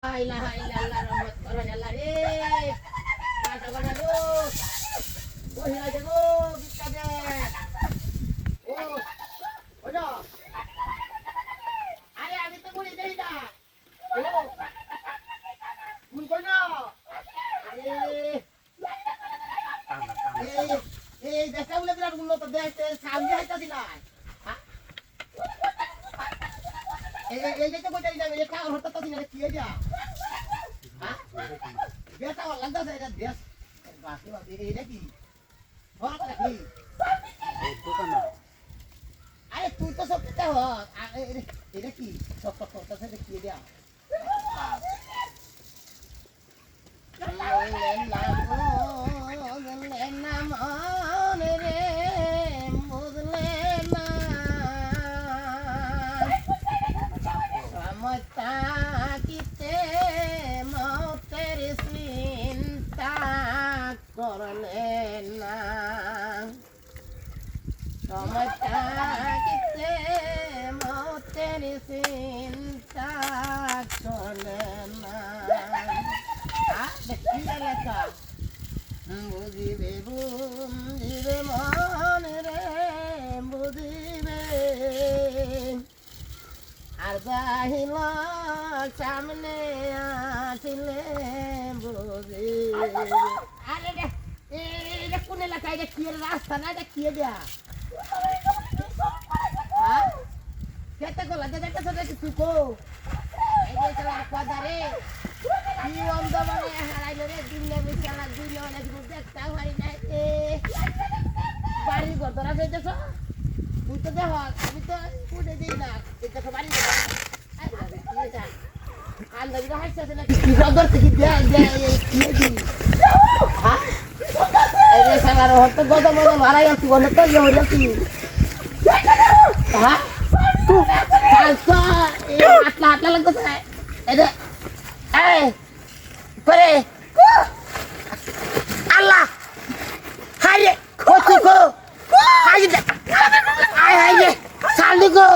La ilaha illallah rahmat Allah Allah re. Kata kata tu. Oh hilang jago kita je. Oh. Ojo. Are আমি তো বলি দেই না। Oh. Mun kono. দেখা বলে বিরাট গুলো তো দেখতে সামনে হাইতাছি না। এই যে তো কইতাই না এই কার হতাতাছি না কি হইয়া? হ্যাঁ? বেটা লাগদা এটা দেশ। বাকি বাকি এইটা কি? হওয়া কি? আরে তুই তো সব কথা হ। এটা কি? সব কথা থেকে কি দিয়া? বুঝিবে বুঝিবে মন রে বুঝিবে আর বাহিল সামনে আসিলে বুঝিবে আরে এটা কোন এলাকা এটা কি রাস্তা না এটা কি দেয়া হ্যাঁ কেটে গলা যেটা সেটা কি তুই কো এই যে চলা কোদারে কি অন্ধ মানে হারাইলো রে দিনে বিছানা দিনে অনেক দেখতে পারি না বাড়ি ঘর ধরা যাইতেছ তুই তো দেখ আমি তো পুড়ে দিই না এটা তো বাড়ি আন্দাজটা হাসছে না কি গদর থেকে কি হ্যাঁ এই রে সালার হত গদ মদ মারাই আছি বলে তো ইয়ে হইল কি হ্যাঁ তুই কালকা আটলা আটলা লাগতেছে এটা এই পরে আল্লাহ হারে কত কো হাই আই হাই সালু গো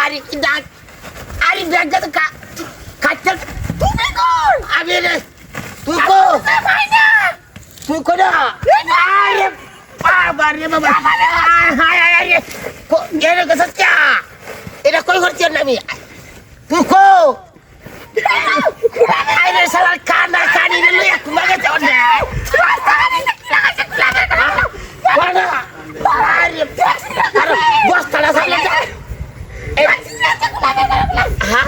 আরে কি ডাক আরে ব্যাগ তো কাচ্চা তুমি কোন আমি রে তুই কো তুই কো না আরে বাবা রে বাবা হাই হাই হাই কো এরে কে সত্যা এটা কই করছিস না আমি তুই কো আরে সালার কানা কানি রে এক মাগে যাও না ওয়ানা আরে আরে বস্তা না সালে এই হ্যাঁ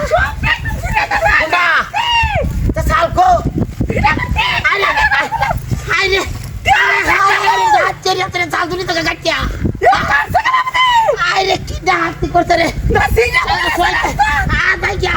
না তা সালকো আরে আরে আরে হাতে রে চাল দুনি তো গাটিয়া আরে কি ডাহাতি করতে রে না সিনা আ ভাইয়া